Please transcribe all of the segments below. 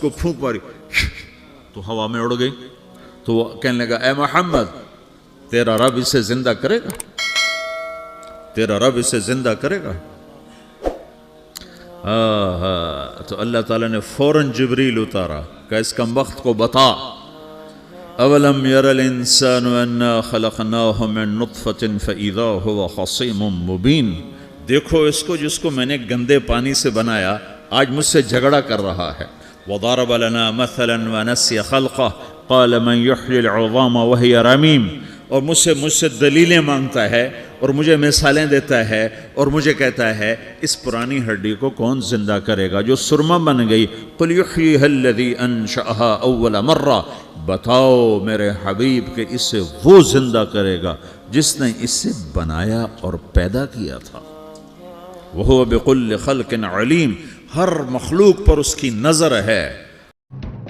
کو پھونک ماری تو ہوا میں اڑ گئی. تو وہ کہنے لگا اے محمد تیرا رب اسے زندہ کرے گا, تیرا رب اسے زندہ کرے گا. تو اللہ تعالیٰ نے فوراً جبریل اتارا کہ اس کم وقت کو بتا اولم یر الانسان انا خلقناہ من نطفۃ فاذا هو خصیم مبین. دیکھو اس کو جس کو میں نے گندے پانی سے بنایا آج مجھ سے جھگڑا کر رہا ہے. وضرب لنا مثلا ونسی خلقہ قال من یحیی العظام وہی رمیم. اور مجھ سے دلیلیں مانگتا ہے اور مجھے مثالیں دیتا ہے اور مجھے کہتا ہے اس پرانی ہڈی کو کون زندہ کرے گا جو سرما بن گئی. قل یحییھا الذی انشأھا اول مرہ. بتاؤ میرے حبیب کہ اسے وہ زندہ کرے گا جس نے اسے بنایا اور پیدا کیا تھا. وہو بکل خلق علیم. ہر مخلوق پر اس کی نظر ہے.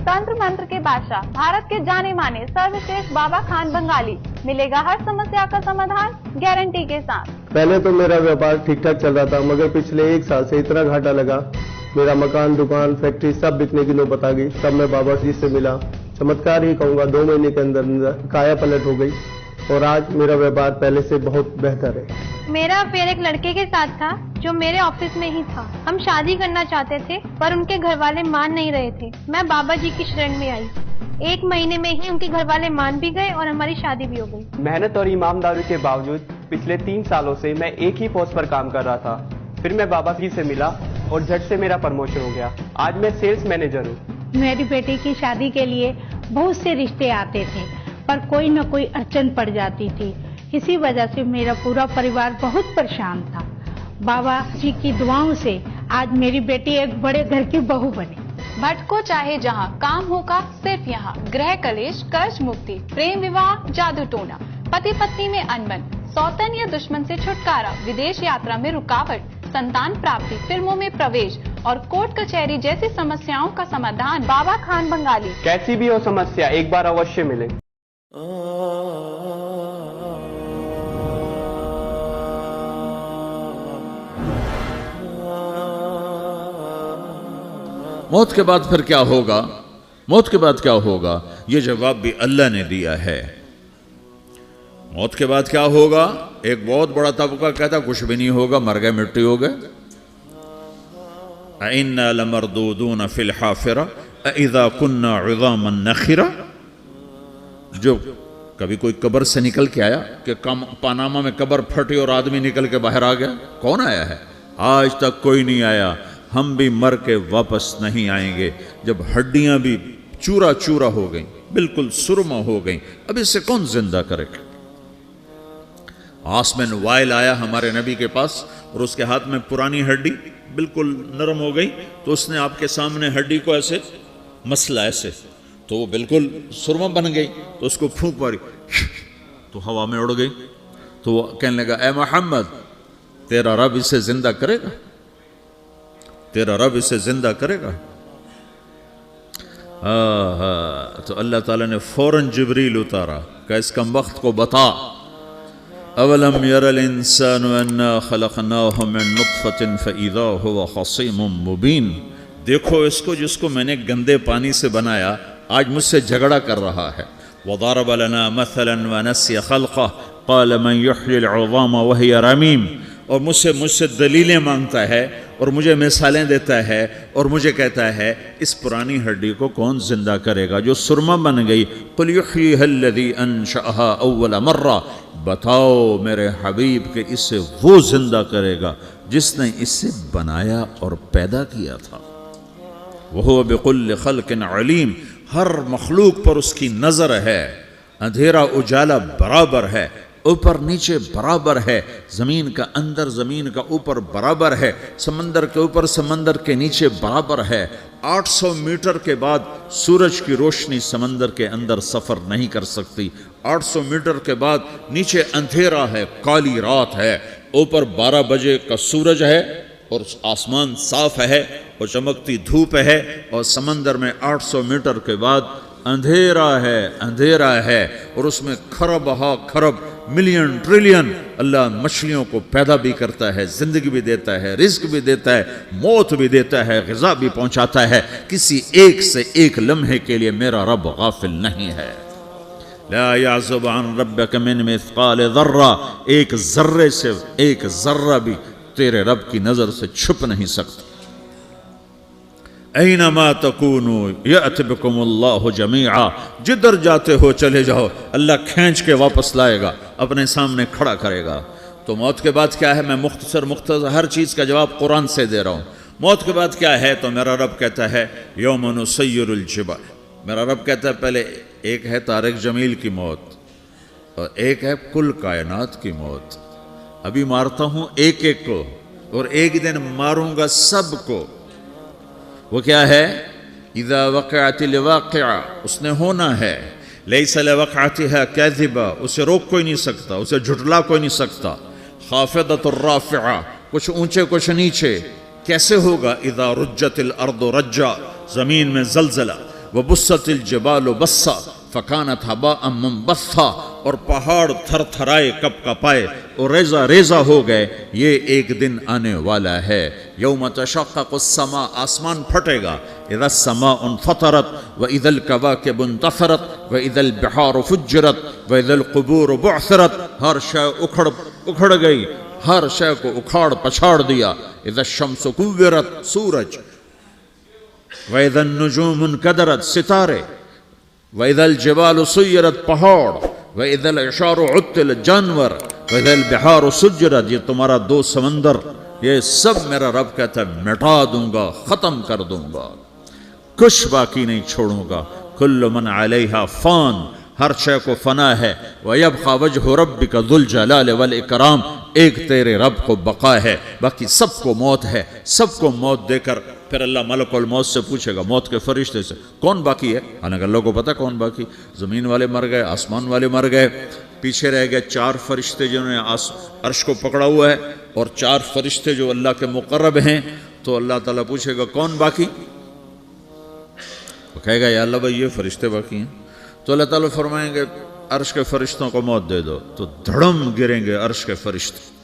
تنتر منتر کے بادشاہ بھارت کے جانے مانے سروشریشٹھ بابا خان بنگالی. ملے گا ہر سمسیا کا سمادھان گارنٹی کے ساتھ. پہلے تو میرا ویاپار ٹھیک ٹھاک چل رہا تھا مگر پچھلے 1 سال سے اتنا گھاٹا لگا, میرا مکان دکان فیکٹری سب بکنے کی نوبت آ گئی. تب میں بابا جی سے ملا, چمتکار ہی کہوں گا 2 مہینے کے اندر کایا پلٹ ہو گئی اور آج میرا ویاپار پہلے سے بہت بہتر ہے. میرا افیئر ایک لڑکے کے ساتھ تھا جو میرے آفس میں ہی تھا. ہم شادی کرنا چاہتے تھے پر ان کے گھر والے مان نہیں رہے تھے. میں بابا جی کی شرن میں آئی. 1 مہینے میں ہی ان کے گھر والے مان بھی گئے اور ہماری شادی بھی ہو گئی. محنت اور ایمانداری کے باوجود پچھلے 3 سالوں سے میں ایک ہی پوسٹ پر کام کر رہا تھا. پھر میں بابا جی سے ملا اور جھٹ سے میرا پروموشن ہو گیا. آج میں سیلز مینیجر ہوں. میری بیٹی کی شادی کے لیے بہت سے رشتے آتے تھے پر کوئی نہ کوئی اڑچن پڑ جاتی تھی. اسی وجہ سے میرا پورا پریوار بہت پریشان تھا. بابا جی کی دعاؤں سے آج میری بیٹی ایک بڑے گھر کی بہو بنی. بھٹکو چاہے جہاں کام ہوگا صرف یہاں. گرہ کلیش قرض مکتی پریم وواہ جادو ٹونا پتی پتنی میں انبن سوتن یا دشمن سے چھٹکارا ودیش یاترا میں رکاوٹ سنتان پراپتی فلموں میں پرویش اور کورٹ کچہری جیسی سمسیاؤں کا سمادھان بابا خان بنگالی. کیسی بھی ہو سمسیا ایک بار اوشیہ ملے. موت کے بعد پھر کیا ہوگا؟ موت کے بعد کیا ہوگا یہ جواب بھی اللہ نے دیا ہے. موت کے بعد کیا ہوگا؟ ایک بہت بڑا طبقہ کہتا کچھ بھی نہیں ہوگا, مر گئے مٹی ہو گئے. اِنَّا لَمَرْدُودُونَ فِي الْحَافِرَةِ اِذَا كُنَّا عِظَامًا نَخِرَةً. جو کبھی کوئی قبر سے نکل کے آیا کہ پاناما میں قبر پھٹی اور آدمی نکل کے باہر آ گیا؟ کون آیا ہے؟ آج تک کوئی نہیں آیا. ہم بھی مر کے واپس نہیں آئیں گے. جب ہڈیاں بھی چورا چورا ہو گئیں, بالکل سرما ہو گئیں, اب اسے کون زندہ کرے گا؟ آسمین وائل آیا ہمارے نبی کے پاس اور اس کے ہاتھ میں پرانی ہڈی بالکل نرم ہو گئی, تو اس نے آپ کے سامنے ہڈی کو ایسے مسلا ایسے, تو وہ بالکل سرما بن گئی. تو اس کو پھونک ماری تو ہوا میں اڑ گئی. تو وہ کہنے لگا اے محمد تیرا رب اسے زندہ کرے گا, تیرا رب اسے زندہ کرے گا. تو اللہ تعالیٰ نے فوراً جبریل اتارا کہ اس کم وقت کو بتا اولم یر الانسان انا خلقناہ من نطفۃ فاذا هو خصیم مبین. دیکھو اس کو جس کو میں نے گندے پانی سے بنایا آج مجھ سے جھگڑا کر رہا ہے. وضرب لنا مثلا ونسی خلقہ قال من یحیی العظام وہی رمیم. اور مجھ سے دلیلیں مانگتا ہے اور مجھے مثالیں دیتا ہے اور مجھے کہتا ہے اس پرانی ہڈی کو کون زندہ کرے گا جو سرما بن گئی. قل یحییھا الذی انشأھا اول مرہ. بتاؤ میرے حبیب کہ اسے وہ زندہ کرے گا جس نے اسے بنایا اور پیدا کیا تھا. وہو بکل خلق علیم. ہر مخلوق پر اس کی نظر ہے. اندھیرا اجالا برابر ہے, اوپر نیچے برابر ہے, زمین کا اندر زمین کا اوپر برابر ہے, سمندر کے اوپر سمندر کے نیچے برابر ہے. 800 میٹر کے بعد سورج کی روشنی سمندر کے اندر سفر نہیں کر سکتی. 800 میٹر کے بعد نیچے اندھیرا ہے, کالی رات ہے, اوپر 12 بجے کا سورج ہے اور آسمان صاف ہے اور چمکتی دھوپ ہے, اور سمندر میں 800 میٹر کے بعد اندھیرا ہے اور اس میں کھرب ہا کھرب ملین ٹریلین اللہ مچھلیوں کو پیدا بھی کرتا ہے، زندگی بھی دیتا ہے، رزق بھی دیتا ہے، موت بھی دیتا ہے، غذا بھی پہنچاتا ہے، کسی ایک سے ایک لمحے کے لیے میرا رب غافل نہیں ہے۔ لا يعزب عن ربك من مثقال ذرہ، ایک ذرے سے ایک ذرہ بھی تیرے رب کی نظر سے چھپ نہیں سکتا۔ اینما تکونوا یأت بکم اللہ جمیعا، جدھر جاتے ہو چلے جاؤ، اللہ کھینچ کے واپس لائے گا، اپنے سامنے کھڑا کرے گا۔ تو موت کے بعد کیا ہے؟ میں مختصر ہر چیز کا جواب قرآن سے دے رہا ہوں۔ موت کے بعد کیا ہے؟ تو میرا رب کہتا ہے یوم نسیر الجبال، میرا رب کہتا ہے پہلے ایک ہے طارق جمیل کی موت اور ایک ہے کل کائنات کی موت۔ ابھی مارتا ہوں ایک ایک کو اور ایک دن ماروں گا سب کو۔ وہ کیا ہے؟ اذا وقعت الواقعہ، اس نے ہونا ہے، لیس لوقعتها کاذبہ، اسے روک کوئی نہیں سکتا، اسے جھٹلا کوئی نہیں سکتا۔ خافضۃ الرافعہ، کچھ اونچے کچھ نیچے۔ کیسے ہوگا؟ اذا رجت الارض رجا، زمین میں زلزلہ، وبست الجبال بسا فکانت ہباء منبثا، اور پہاڑ تھر تھرائے کپ کپائے اور ریزہ ریزہ ہو گئے۔ یہ ایک دن آنے والا ہے۔ یوم تشقق السماء، آسمان پھٹے گا۔ اذا السماء انفطرت واذا الكواكب انتثرت واذا البحار فجرت واذا القبور بعثرت، ہر شے اکھڑ گئی، ہر شے کو اکھاڑ پچھاڑ دیا۔ اذا الشمس کورت، سورج، وَإِذَا النُّجُومُ انْكَدَرَتْ، ستارے، وَإِذَا الْجِبَالُ سُيِّرَتْ، پہاڑ، وَإِذَا الْعِشَارُ عُطِّلَتْ، جانور، وَإِذَا الْبِحَارُ سُجِّرَتْ، یہ تمہارا دو سمندر، یہ سب میرا رب کہتا ہے مٹا دوں گا، ختم کر دوں گا، کچھ باقی نہیں چھوڑوں گا۔ كُلُّ مَنْ عَلَيْهَا فان، ہر شے کو فنا ہے۔ وَيَبْقَى وَجْهُ رَبِّكَ ذُو الْجَلَالِ وَالْإِكْرَامِ، ایک تیرے رب کو بقا ہے، باقی سب کو موت ہے۔ سب کو موت دے کر پھر اللہ ملک الموت سے پوچھے گا، موت کے فرشتے سے، کون باقی ہے؟ حالانکہ اللہ کو پتہ کون باقی۔ زمین والے مر گئے، آسمان والے مر گئے، پیچھے رہ گئے 4 فرشتے جنہوں نے عرش کو پکڑا ہوا ہے، اور 4 فرشتے جو اللہ کے مقرب ہیں۔ تو اللہ تعالیٰ پوچھے گا کون باقی؟ وہ کہے گا یا اللہ بھائی یہ فرشتے باقی ہیں۔ تو اللہ تعالیٰ فرمائیں گے عرش کے فرشتوں کو موت دے دو، تو دھڑم گریں گے عرش کے فرشتے۔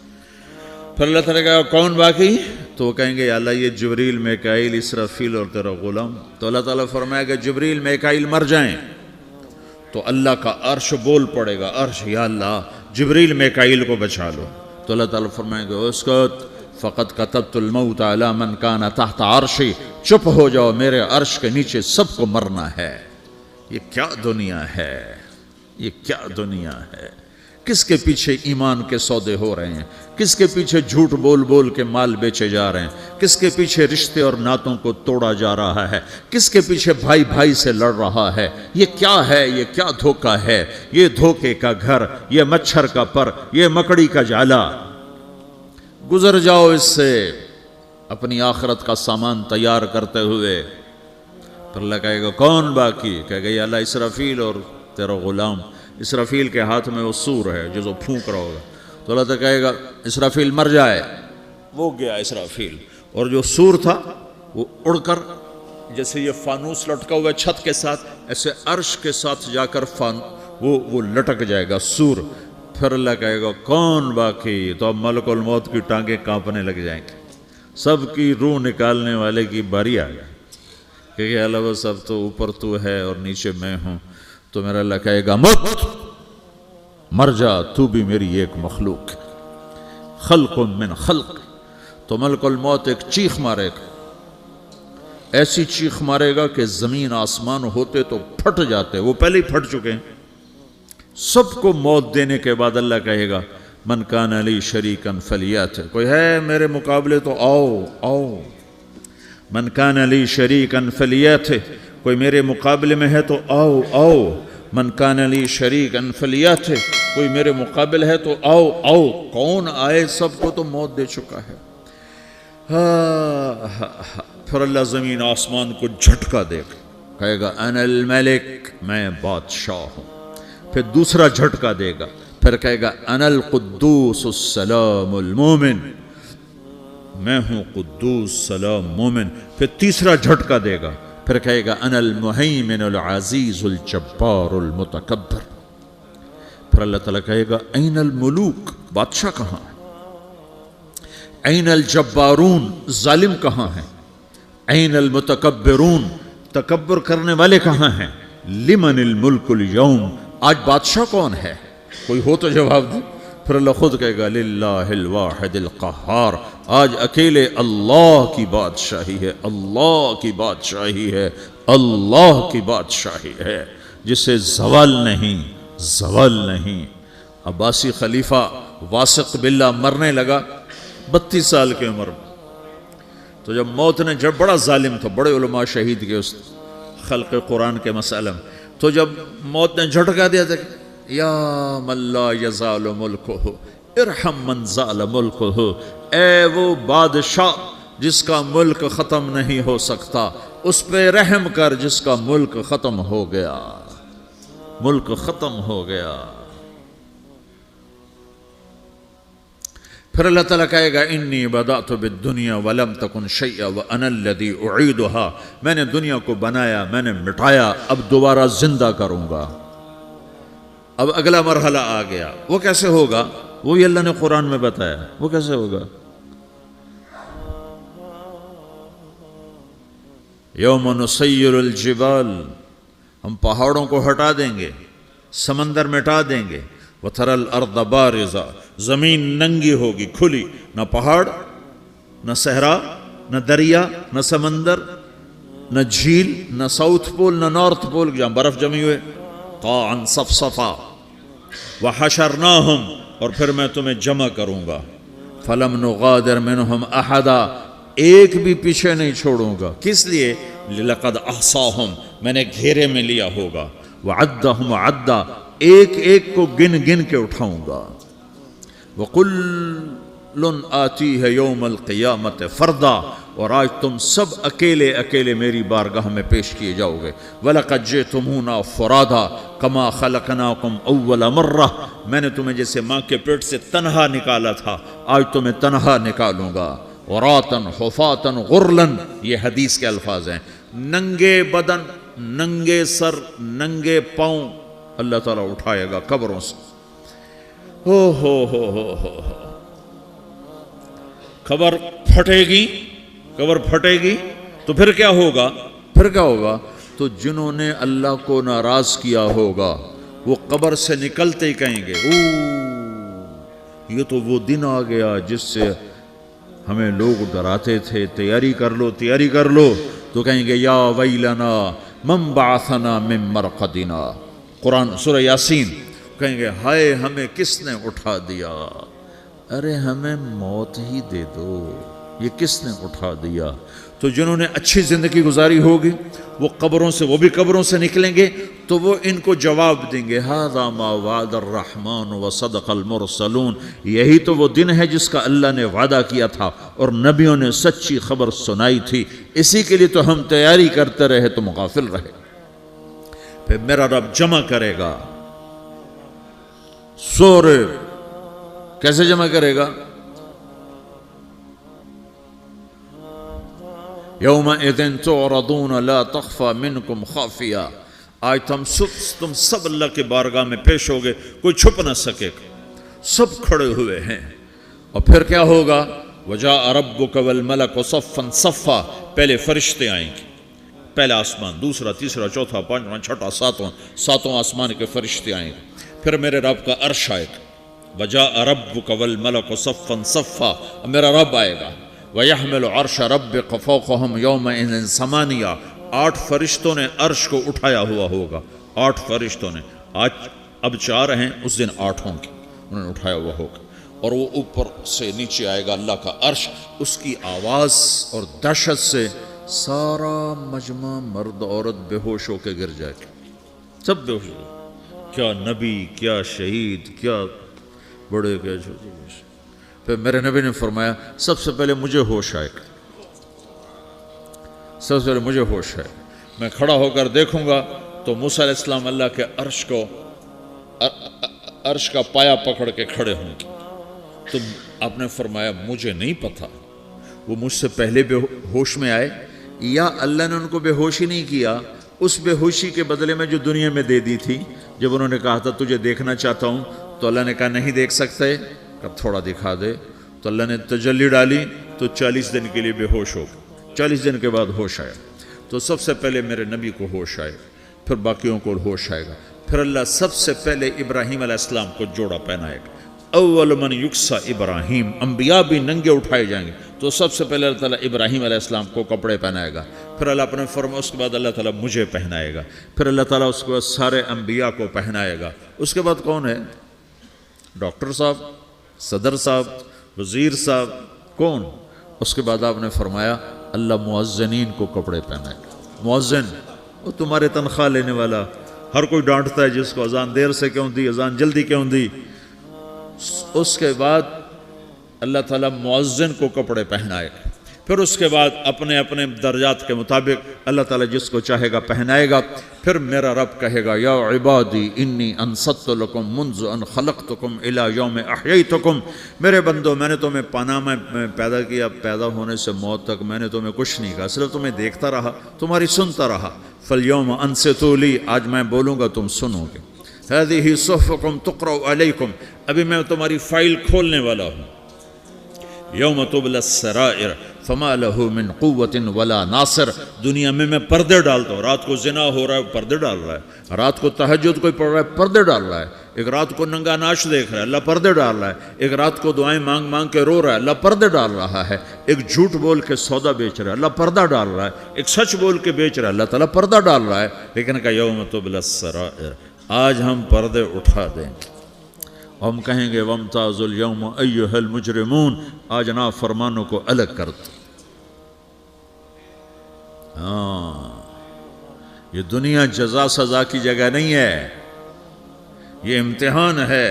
پھر اللہ تعالیٰ کہا کون باقی؟ تو وہ کہیں گے یا اللہ یہ جبریل، میکائیل، اسرافیل اور تیرا غلام۔ تو اللہ تعالیٰ فرمائے گا جبریل میکائیل مر جائیں، تو اللہ کا عرش بول پڑے گا، عرش یا اللہ جبریل میکائیل کو بچا لو۔ تو اللہ تعالیٰ فرمائے گا اسکت فقط کتبت الموت علی من کان تحت عرشی، چپ ہو جاؤ، میرے عرش کے نیچے سب کو مرنا ہے۔ یہ کیا دنیا ہے، یہ کیا دنیا ہے؟ کس کے پیچھے ایمان کے سودے ہو رہے ہیں؟ کس کے پیچھے جھوٹ بول بول کے مال بیچے جا رہے ہیں؟ کس کے پیچھے رشتے اور ناتوں کو توڑا جا رہا ہے؟ کس کے پیچھے بھائی بھائی سے لڑ رہا ہے؟ یہ کیا ہے؟ یہ کیا دھوکہ ہے؟ یہ دھوکے کا گھر، یہ مچھر کا پر، یہ مکڑی کا جالا۔ گزر جاؤ اس سے اپنی آخرت کا سامان تیار کرتے ہوئے۔ پھر اللہ کہے گا کون باقی؟ کہے گا یا اللہ اسرافیل اور تیرا غلام۔ اسرافیل کے ہاتھ میں وہ سور ہے جو پھونک رہا ہوگا۔ تو اللہ تعالیٰ کہے گا اسرافیل مر جائے، وہ گیا اسرافیل، اور جو سور تھا وہ اڑ کر جیسے یہ فانوس لٹکا ہوا ہے چھت کے ساتھ، ایسے عرش کے ساتھ جا کر وہ لٹک جائے گا سور۔ پھر اللہ کہے گا کون باقی؟ تو اب ملک الموت کی ٹانگیں کانپنے لگ جائیں گے، سب کی روح نکالنے والے کی باری آ گئی، کہ اللہ وہ سب تو اوپر تو ہے اور نیچے میں ہوں۔ تو میرا اللہ کہے گا مت، مر جا، تو بھی میری ایک مخلوق ہے، خلق من خلق۔ تو ملک الموت ایک چیخ مارے گا، ایسی چیخ مارے گا کہ زمین آسمان ہوتے تو پھٹ جاتے، وہ پہلے ہی پھٹ چکے ہیں۔ سب کو موت دینے کے بعد اللہ کہے گا من کان لی شریکا فلیات، کوئی ہے میرے مقابلے تو آؤ آؤ۔ من کان لی شریکا فلیات، کوئی میرے مقابلے میں ہے تو آؤ آؤ۔ من کان لی شریکا فلیات، کوئی میرے مقابل ہے تو آؤ آؤ۔ کون آئے؟ سب کو تو موت دے چکا ہے۔ پھر اللہ زمین آسمان کو جھٹکا دے گا، کہے گا انا الملک، میں بادشاہ ہوں۔ پھر دوسرا جھٹکا دے گا، پھر کہے گا انا القدوس السلام المومن، میں ہوں قدوس سلام مومن۔ پھر تیسرا جھٹکا دے گا، پھر کہے گا انا المہیمن العزیز الجبار المتکبر۔ پھر اللہ تعالیٰ کہے گا این الملوک، بادشاہ کہاں ہے؟ این الجبارون، ظالم کہاں ہیں؟ این المتکبرون، تکبر کرنے والے کہاں ہیں؟ لمن الملک اليوم، آج بادشاہ کون ہے؟ کوئی ہو تو جواب دے۔ پھر اللہ خود کہے گا للہ الواحد القہار، آج اکیلے اللہ کی بادشاہی ہے، اللہ کی بادشاہی ہے، اللہ کی بادشاہی ہے، جسے زوال نہیں، زوال نہیں۔ عباسی خلیفہ واثق باللہ مرنے لگا 32 سال کی عمر میں، تو جب موت نے، جب بڑا ظالم تھا، بڑے علماء شہید کے اس خلق قرآن کے مسئلہ میں، تو جب موت نے جھٹکا دیا تھا یا من لا یزال ملکہ ارحم من زال ملکہ، اے وہ بادشاہ جس کا ملک ختم نہیں ہو سکتا، اس پہ رحم کر جس کا ملک ختم ہو گیا، ملک ختم ہو گیا۔ پھر اللہ تعالیٰ کہے گا انی بدأت بالدنیا ولم تکن شیئا وانا الذی اعیدہا، میں نے دنیا کو بنایا، میں نے مٹایا، اب دوبارہ زندہ کروں گا۔ اب اگلا مرحلہ آ گیا، وہ کیسے ہوگا؟ وہی اللہ نے قرآن میں بتایا، وہ کیسے ہوگا؟ یوم نسیر الجبال، ہم پہاڑوں کو ہٹا دیں گے، سمندر مٹا دیں گے، وَتَرَى الْأَرْضَ بَارِزَةً، زمین ننگی ہوگی، کھلی، نہ پہاڑ، نہ صحرا، نہ دریا، نہ سمندر، نہ جھیل، نہ ساؤتھ پول، نہ نارتھ پول جہاں برف جمی ہوئے، قاعًا صفصفا، وحشرناہم، اور پھر میں تمہیں جمع کروں گا، فلم نغادر منہم احدا، ایک بھی پیچھے نہیں چھوڑوں گا، کس لیے؟ لقد احصاہم، میں نے گھیرے میں لیا ہوگا، وعدہم عدا، ایک ایک کو گن گن کے اٹھاؤں گا، وَقُلٌ آتِيهَ يَوْمَ الْقِيَامَةِ فَرْدًا، اور آج تم سب اکیلے اکیلے میری بارگاہ میں پیش کیے جاؤ گے، وَلَقَدْ جِئْتُمُونَا فُرَادًا كَمَا خَلَقْنَاكُمْ أَوَّلَ مَرَّةٍ، میں نے تمہیں جیسے ماں کے پیٹ سے تنہا نکالا تھا، آج تمہیں تنہا نکالوں گا، عُرَاةً حُفَاةً غُرْلًا، یہ حدیث کے الفاظ ہیں، ننگے بدن، ننگے سر، ننگے پاؤں اللہ تعالیٰ اٹھائے گا قبروں سے۔ ہو قبر پھٹے گی، قبر پھٹے گی تو پھر کیا ہوگا؟ پھر کیا ہوگا؟ تو جنہوں نے اللہ کو ناراض کیا ہوگا وہ قبر سے نکلتے ہی کہیں گے یہ تو وہ دن آ گیا جس سے ہمیں لوگ ڈراتے تھے، تیاری کر لو، تیاری کر لو، تو کہیں گے یا ویلنا من بعثنا من مرقدنا، قرآن سورہ یاسین، کہیں گے ہائے ہمیں کس نے اٹھا دیا، ارے ہمیں موت ہی دے دو، یہ کس نے اٹھا دیا؟ تو جنہوں نے اچھی زندگی گزاری ہوگی وہ قبروں سے، وہ بھی قبروں سے نکلیں گے تو وہ ان کو جواب دیں گے ھذا ما وعد الرحمن وصدق المرسلون، یہی تو وہ دن ہے جس کا اللہ نے وعدہ کیا تھا اور نبیوں نے سچی خبر سنائی تھی، اسی کے لیے تو ہم تیاری کرتے رہے، تم غافل رہے۔ پھر میرا رب جمع کرے گا، سورے کیسے جمع کرے گا؟ یومئذ تعرضون لا تخفى منکم خافیہ، آج تم سب اللہ کے بارگاہ میں پیش ہوگے، کوئی چھپ نہ سکے گا، سب کھڑے ہوئے ہیں۔ اور پھر کیا ہوگا؟ وجاء ربک والملک صفا صفا، پہلے فرشتے آئیں گے، پہلا آسمان، دوسرا، تیسرا، چوتھا، پانچواں، چھٹا، ساتواں آسمان کے فرشتے آئیں گے، پھر میرے رب کا عرش آئے گا، وجاء ربک والملک صفا صفا، میرا رب آئے گا، وَيَحْمِلُ عَرْشَ رَبِّكَ فَوْقَهُمْ يَوْمَئِذٍ ثَمَانِيَةٌ، 8 فرشتوں نے عرش کو اٹھایا ہوا ہوگا، 8 فرشتوں نے، آج اب 4 ہیں، اس دن 8 ہوں گے، انہوں نے اٹھایا ہوا ہوگا، اور وہ اوپر سے نیچے آئے گا اللہ کا عرش، اس کی آواز اور دہشت سے سارا مجمع مرد عورت بے ہوش ہو کے گر جائے گا، سب بے ہوش ہو گئے، کیا نبی، کیا شہید، کیا بڑے، کیا چھوٹے۔ پھر میرے نبی نے فرمایا سب سے پہلے مجھے ہوش آئے گا، سب سے پہلے مجھے ہوش ہے، میں کھڑا ہو کر دیکھوں گا تو موسیٰ علیہ السلام اللہ کے عرش کا پایا پکڑ کے کھڑے ہوں گے، تو آپ نے فرمایا مجھے نہیں پتا وہ مجھ سے پہلے بے ہوش میں آئے یا اللہ نے ان کو بے ہوش ہی نہیں کیا، اس بے ہوشی کے بدلے میں جو دنیا میں دے دی تھی. جب انہوں نے کہا تھا تجھے دیکھنا چاہتا ہوں تو اللہ نے کہا نہیں دیکھ سکتے, اب تھوڑا دکھا دے. تو اللہ نے تجلی ڈالی تو 40 دن کے لیے بے ہوش ہو گئے. 40 دن کے بعد ہوش آیا. تو سب سے پہلے میرے نبی کو ہوش آئے, پھر باقیوں کو ہوش آئے گا. پھر اللہ سب سے پہلے ابراہیم علیہ السلام کو جوڑا پہنائے گا. اول من یکسا ابراہیم, انبیاء بھی ننگے اٹھائے جائیں گے تو سب سے پہلے اللہ تعالیٰ ابراہیم علیہ السلام کو کپڑے پہنائے گا. پھر اللہ اپنے فرما, اس کے بعد اللہ تعالیٰ مجھے پہنائے گا. پھر اللہ تعالیٰ اس کے بعد سارے انبیاء کو پہنائے گا. اس کے بعد کون ہے؟ ڈاکٹر صاحب, صدر صاحب, وزیر صاحب, کون؟ اس کے بعد آپ نے فرمایا اللہ مؤذنین کو کپڑے پہنائے گا. مؤذن وہ تمہارے تنخواہ لینے والا, ہر کوئی ڈانٹتا ہے جس کو اذان دیر سے کیوں دی, اذان جلدی کیوں دی. اس کے بعد اللہ تعالیٰ مؤذن کو کپڑے پہنائے گا. پھر اس کے بعد اپنے اپنے درجات کے مطابق اللہ تعالیٰ جس کو چاہے گا پہنائے گا. پھر میرا رب کہے گا یا عبادی انی انصت لکم منذ ان خلقتکم الی یوم احییتکم, میرے بندو میں نے تمہیں پاناما میں پیدا کیا, پیدا ہونے سے موت تک میں نے تمہیں کچھ نہیں کہا, صرف تمہیں دیکھتا رہا, تمہاری سنتا رہا. فالیوم انصتوا لی, آج میں بولوں گا تم سنو گے. هذه صحفکم تقرأ علیکم, ابھی میں تمہاری فائل کھولنے والا ہوں. یوم تبلی السرائر فما له من قوت ولا ناصر, دنیا میں پردے ڈالتا ہوں. رات کو زنا ہو رہا ہے پردے ڈال رہا ہے, رات کو تہجد کوئی پڑھ رہا ہے پردے ڈال رہا ہے, ایک رات کو ننگا ناچ دیکھ رہا ہے اللہ پردے ڈال رہا ہے, ایک رات کو دعائیں مانگ مانگ کے رو رہا ہے اللہ پردے ڈال رہا ہے, ایک جھوٹ بول کے سودا بیچ رہا ہے اللہ پردہ ڈال رہا ہے, ایک سچ بول کے بیچ رہا ہے اللہ تعالیٰ پردہ ڈال رہا ہے. لیکن کہ یوم تبلی السرائر, آج ہم پردے اٹھا دیں گے. ہم کہیں گے وامتازوا اليوم ایھا المجرمون, آج نافرمانوں کو الگ کر دو. ہاں, یہ دنیا جزا سزا کی جگہ نہیں ہے, یہ امتحان ہے.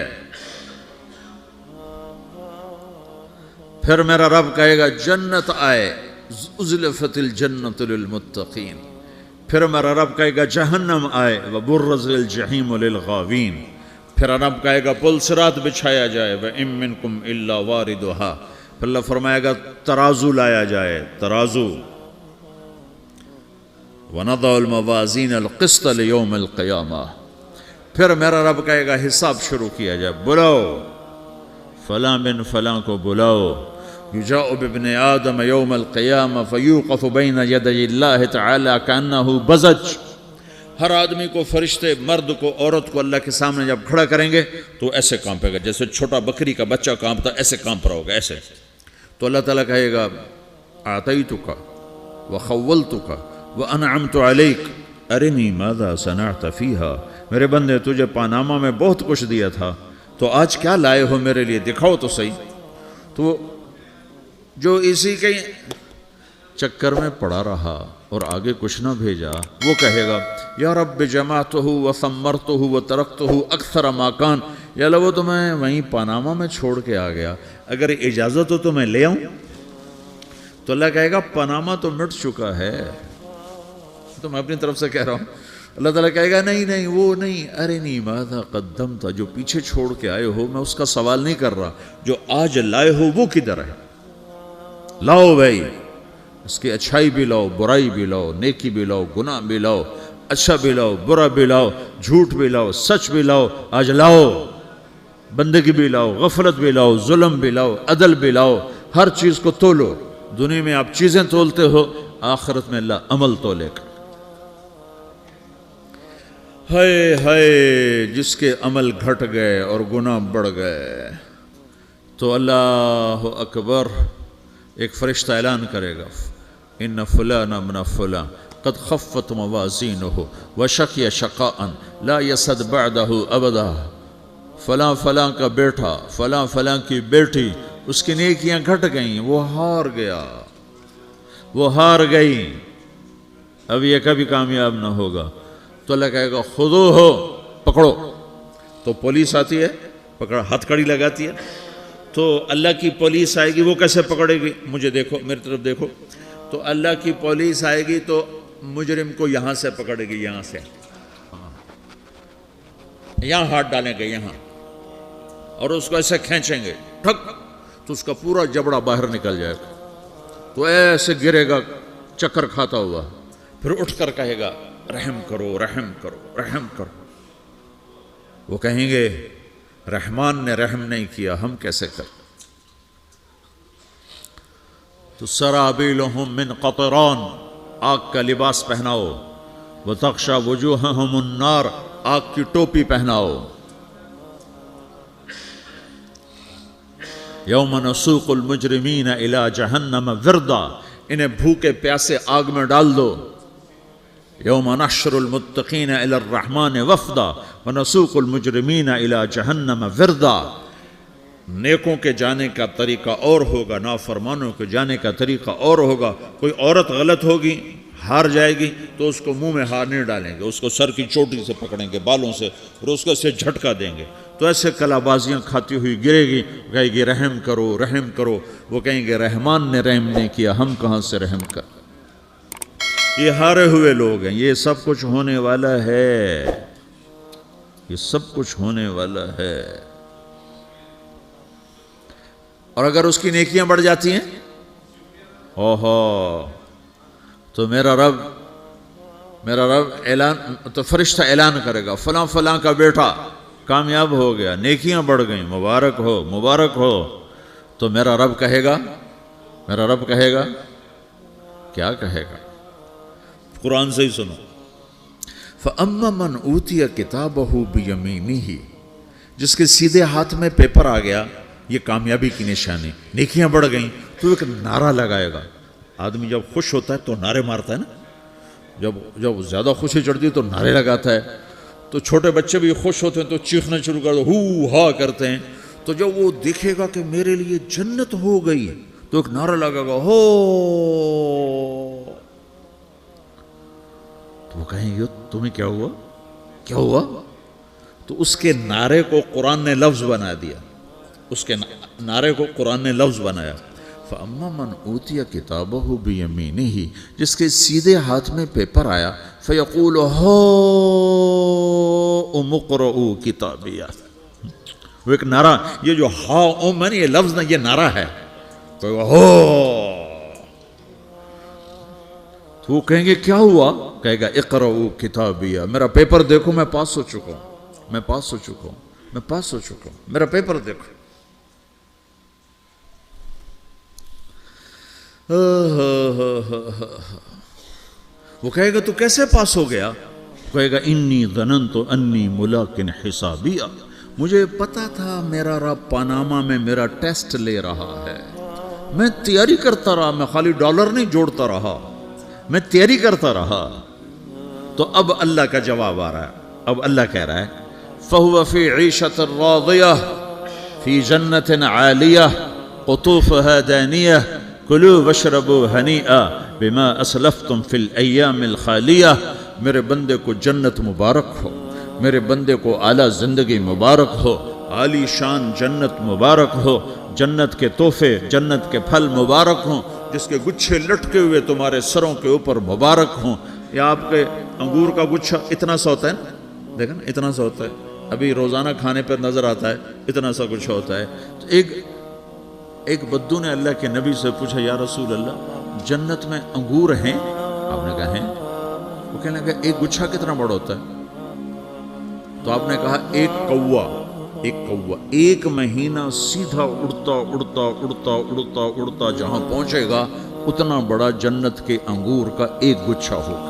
پھر میرا رب کہے گا جنت آئے, ازلفت الجنت للمتقین. پھر میرا رب کہے گا جہنم آئے, وبرز الجحیم للغاوین. پھر رب کہے گا پل صراط بچھایا جائے, وَإِن مِّنكُمْ إِلَّا وَارِدُهَا. پھر اللہ فرمائے گا ترازو لایا جائے, ترازو. وَنَضَعُ الْمَوَازِينَ الْقِسْطَ لِيَوْمِ الْقِيَامَةِ. پھر میرا رب کہے گا حساب شروع کیا جائے, بلاؤ فلاں بن فلاں کو بلاؤ. یجاء بابن آدم یوم القیامہ فیوقف بین یدی اللہ تعالی کأنہ بزج. ہر آدمی کو, فرشتے مرد کو عورت کو اللہ کے سامنے جب کھڑا کریں گے تو ایسے کانپے گا جیسے چھوٹا بکری کا بچہ کانپتا, ایسے کانپ رہا ہوگا ایسے. تو اللہ تعالیٰ کہے گا اعطیتک وخولتک وانعمت علیک ارنی ماذا صنعت فیہا. میرے بندے تجھے پاناما میں بہت کچھ دیا تھا, تو آج کیا لائے ہو میرے لیے, دکھاؤ تو صحیح. تو جو اسی کے چکر میں پڑا رہا اور آگے کچھ نہ بھیجا, وہ کہے گا یا رب جمعتہ وثمرتہ وترکتہ اکثر ما کان. یا اللہ وہ تو میں وہیں پاناما میں چھوڑ کے آ گیا, اگر اجازت ہو تو میں لے آؤں. تو اللہ کہے گا پاناما تو مٹ چکا ہے, تو میں اپنی طرف سے کہہ رہا ہوں. اللہ تعالیٰ کہے گا نہیں نہیں وہ نہیں, ارنی ماذا قدمت, جو پیچھے چھوڑ کے آئے ہو میں اس کا سوال نہیں کر رہا, جو آج لائے ہو وہ کدھر ہے. لاؤ بھائی, اس کی اچھائی بھی لاؤ, برائی بھی لاؤ, نیکی بھی لاؤ, گناہ بھی لاؤ, اچھا بھی لاؤ, برا بھی لاؤ, جھوٹ بھی لاؤ, سچ بھی لاؤ, آج لاؤ. بندگی بھی لاؤ, غفلت بھی لاؤ, ظلم بھی لاؤ, عدل بھی لاؤ, ہر چیز کو تولو. دنیا میں آپ چیزیں تولتے ہو, آخرت میں اللہ عمل تولے گا. ہائے ہائے جس کے عمل گھٹ گئے اور گناہ بڑھ گئے, تو اللہ اکبر, ایک فرشتہ اعلان کرے گا ان فلان ابن فلان قد خفت موازینہ وشقی شقاء لا یسد بعدہ ابدا. فلاں فلاں کا بیٹا, فلاں فلاں کی بیٹی, اس کی نیکیاں گھٹ گئیں, وہ ہار گیا, وہ ہار گئی, اب یہ کبھی کامیاب نہ ہوگا. تو اللہ کہے گا خودو ہو, پکڑو. تو پولیس آتی ہے, پکڑا, ہتھ کڑی لگاتی ہے. تو اللہ کی پولیس آئے گی, وہ کیسے پکڑے گی, مجھے دیکھو, میری طرف دیکھو. تو اللہ کی پولیس آئے گی تو مجرم کو یہاں سے پکڑے گی, یہاں سے, یہاں ہاتھ ڈالیں گے یہاں, اور اس کو ایسے کھینچیں گے ٹھک, تو اس کا پورا جبڑا باہر نکل جائے گا. تو ایسے گرے گا چکر کھاتا ہوا, پھر اٹھ کر کہے گا رحم کرو رحم کرو رحم کرو. وہ کہیں گے رحمان نے رحم نہیں کیا، ہم کیسے کریں؟ تو سرابیلہم من قطران، آگ کا لباس پہناؤ. وتغشا وجوہہم النار، آگ کی ٹوپی پہناؤ. یوم نسوق المجرمین الی جہنم وردا، انہیں بھوکے پیاسے آگ میں ڈال دو. یوم نحشر المتقین الی الرحمن وفدا ونسوق المجرمین الی جہنم وردا. نیکوں کے جانے کا طریقہ اور ہوگا، نافرمانوں کے جانے کا طریقہ اور ہوگا. کوئی عورت غلط ہوگی، ہار جائے گی تو اس کو منہ میں ہار نہیں ڈالیں گے، اس کو سر کی چوٹی سے پکڑیں گے، بالوں سے، اور اس کو سے جھٹکا دیں گے. تو ایسے کلا بازیاں کھاتی ہوئی گرے گی، کہے گی رحم کرو رحم کرو. وہ کہیں گے رحمان نے رحم نہیں کیا، ہم کہاں سے رحم کر. یہ ہارے ہوئے لوگ ہیں. یہ سب کچھ ہونے والا ہے، یہ سب کچھ ہونے والا ہے. اور اگر اس کی نیکیاں بڑھ جاتی ہیں، اوہو، تو میرا رب اعلان، تو فرشتہ اعلان کرے گا فلاں فلاں کا بیٹا کامیاب ہو گیا، نیکیاں بڑھ گئیں، مبارک ہو مبارک ہو. تو میرا رب کہے گا کیا کہے گا؟ قرآن سے ہی سنو. فَأَمَّا مَنْ أُوتِيَ كِتَابَهُ بِيَمِينِهِ، جس کے سیدھے ہاتھ میں پیپر آ گیا، یہ کامیابی کی نشانی، نیکیاں بڑھ گئیں، تو ایک نعرہ لگائے گا. آدمی جب خوش ہوتا ہے تو نعرے مارتا ہے نا، جب زیادہ خوشی چڑھتی ہے تو نعرے لگاتا ہے. تو چھوٹے بچے بھی خوش ہوتے ہیں تو چیخنا شروع کر دو، ہو ہا کرتے ہیں. تو جب وہ دیکھے گا کہ میرے لیے جنت ہو گئی تو ایک نعرہ لگے گا، ہو. تو وہ کہیں گے تمہیں کیا ہوا؟ تو اس کے نعرے کو قرآن نے لفظ بنا دیا، اس کے نعرے کو قرآن نے لفظ بنایا. فَأَمَّا مَنْ أُوتِيَ كِتَابَهُ بِيَمِينِهِ، جس کے سیدھے ہاتھ میں پیپر آیا، فَيَقُولُ هَاؤْمُ اقْرَءُوا كِتَابِيَهْ. وہ ایک نعرہ، یہ جو ہاؤم ہے نا، یہ لفظ نہ، یہ نعرہ ہے. تو وہ کہیں گے کیا ہوا؟ کہے گا اقرؤوا کتابیہ، میرا پیپر دیکھو، میں پاس ہو چکا ہوں، میرا پیپر دیکھو. وہ کہے گا تو کیسے پاس ہو گیا؟ کہے گا انی ظننت انی ملاق حسابیہ، مجھے پتا تھا میرا رب پاناما میں میرا ٹیسٹ لے رہا ہے. میں تیاری کرتا رہا، میں خالی ڈالر نہیں جوڑتا رہا، میں تیاری کرتا رہا. تو اب اللہ کا جواب آ رہا ہے. اب اللہ کہہ رہا ہے فَهُوَ فِي عِيشَةٍ رَاضِيَةٍ فِي جَنَّةٍ عَالِيَةٍ قُطُوفُهَا دَانِيَةٍ كُلُوا وَاشْرَبُوا هَنِيئًا بِمَا أَسْلَفْتُمْ فِي الْأَيَّامِ الْخَالِيَةِ. میرے بندے کو جنت مبارک ہو، میرے بندے کو اعلیٰ زندگی مبارک ہو، عالی شان جنت مبارک ہو، جنت کے تحفے، جنت کے پھل مبارک ہوں، جس کے گچھے لٹکے ہوئے تمہارے سروں کے اوپر مبارک ہوں. یا آپ کے انگور کا گچھا اتنا سا ہوتا ہے نا، دیکھیں نا اتنا سا ہوتا ہے، ابھی روزانہ کھانے پر نظر آتا ہے، اتنا سا گچھا ہوتا ہے. تو ایک بدو نے اللہ کے نبی سے پوچھا یا رسول اللہ جنت میں انگور ہیں؟ آپ نے کہا ہیں. وہ کہنے لگا ایک گچھا کتنا بڑا ہوتا ہے؟ تو آپ نے کہا ایک مہینہ سیدھا اڑتا جہاں پہنچے گا اتنا بڑا جنت کے انگور کا ایک گچھا ہوگا.